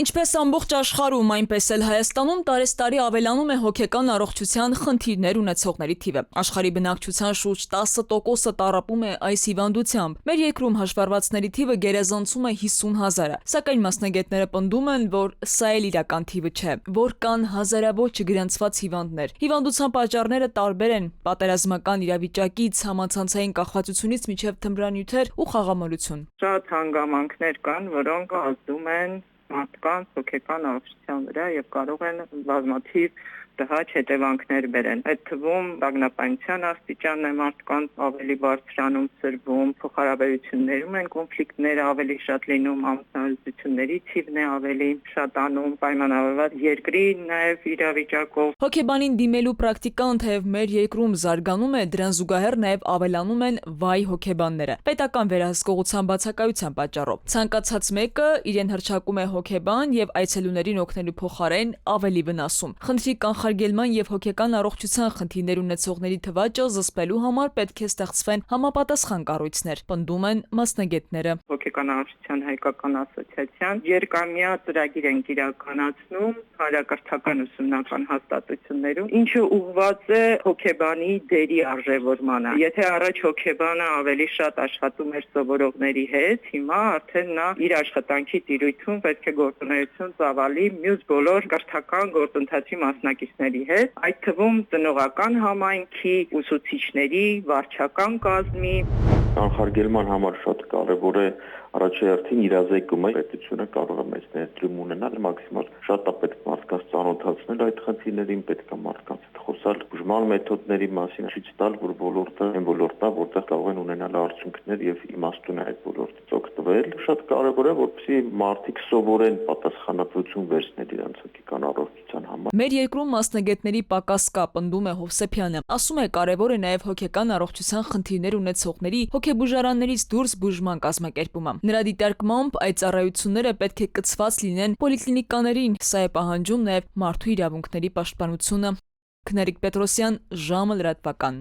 Ինչպես ամբողջ աշխարհում, այնպես էլ Հայաստանում տարեստարի ավելանում է հոգեկան առողջության խնդիրներ ունեցողների թիվը։ Աշխարհի բնակչության շուրջ 10%-ը տառապում է այս հիվանդությամբ։ Մեր երկրում հաշվառվածների թիվը գերազանցում է 50,000-ը, սակայն մասնագետները պնդում են, որ սա էլ իրական թիվը չէ, որ կան հազարավոր չգրանցված հիվանդներ։ Հիվանդության պատճառները տարբեր են՝ պատերազմական իրավիճակից, համացանցային կախվածությունից մինչև թմրանյութեր ու խաղամոլություն։ Շատ հանգամանքներ կան, որոնք ազդում են մարդկանց հոգեկան առողջության վրա եւ կարող են բազմաթիվ տհաճ հետևանքներ բերեն։ Այդ թվում տագնապայնության աստիճանն է մարդկանց ավելի բարձրանում, սրվում, փոխհարաբերություններում են կոնֆլիկտները ավելի շատ լինում, ամուսնալուծությունների թիվն է ավելի շատանում, պայմանավորված երկրի նաեւ իրավիճակով։ Հոգեբանին դիմելու պրակտիկան թեև մեր երկրում զարգանում է, դրան զուգահեռ նաեւ ավելանում են վայ հոգեբանները։ Պետական վերահսկողության բացակայության պատճառով ցանկացած մեկը իրեն հռչակում է հոգեբան եւ այցելուներին օգնելու փոխարեն ավելի վնասում։ Խնդրի կանխարգելման եւ հոգեկան առողջության խնդիրներ ունեցողների թվաճը զսպելու համար պետք է ստեղծվեն համապատասխան կառույցներ, պնդում են մասնագետները։ Հոգեկան առողջության հայկական ասոցիացիան երկամյա ծրագիր են իրականացնում հանրակրթական ուսումնական հաստատություններում, ինչը ուղղված է հոգեբանի դերի արժևորմանը։ Եթե առաջ հոգեբանը ավելի շատ աշխատում էր սովորողների հետ, հիմա արդեն նա իր աշխատանքի տիրույթում պետք է գործունեություն ծավալի մյուս բոլոր կրթական գործընթացի մասնակիցների հետ, այդ թվում ծնողական համայնքի, ուսուցիչների, վարչական կազմի։ Կանխարգելման համար շատ կարևոր է առաջերտին իրազեկումը, պետությունը կարող է մեծ ներդրում ունենալ, մաքսիմալ շատ է պետք մարդկանց ծանոթացնել այդ խնդիրներին, պետք է մարդկանց հետ խոսալ բուժման մեթոդների մասին, ցույց տալ, որ ոլորտը այն ոլորտն է, որտեղ կարող են ունենալ արդյունքներ եւ իմաստուն է այդ ոլորտից օգտվել։ Շատ կարևոր է, որպեսզի մարդիկ սովորեն պատասխանատվություն վերցնել իրենց հոգեկան առողջության համար։ Մեր երկրում մասնագետների պակաս կա, պնդում է Հովսեփյանը։ Ասում է, կարևոր է նաեւ հոգեկան առողջության խնդիրներ ունեցողների հոգեբուժարաններից դուրս բուժման կազմակերպումը։ Նրա դիտարկմամբ այդ ծառայությունները պետք է կցված լինեն պոլիկլինիկաներին, սա է պահանջում նաև մարդու իրավունքների պաշտպանությունը։ Քնարիկ Պետրոսյան, ժամը լրատվական։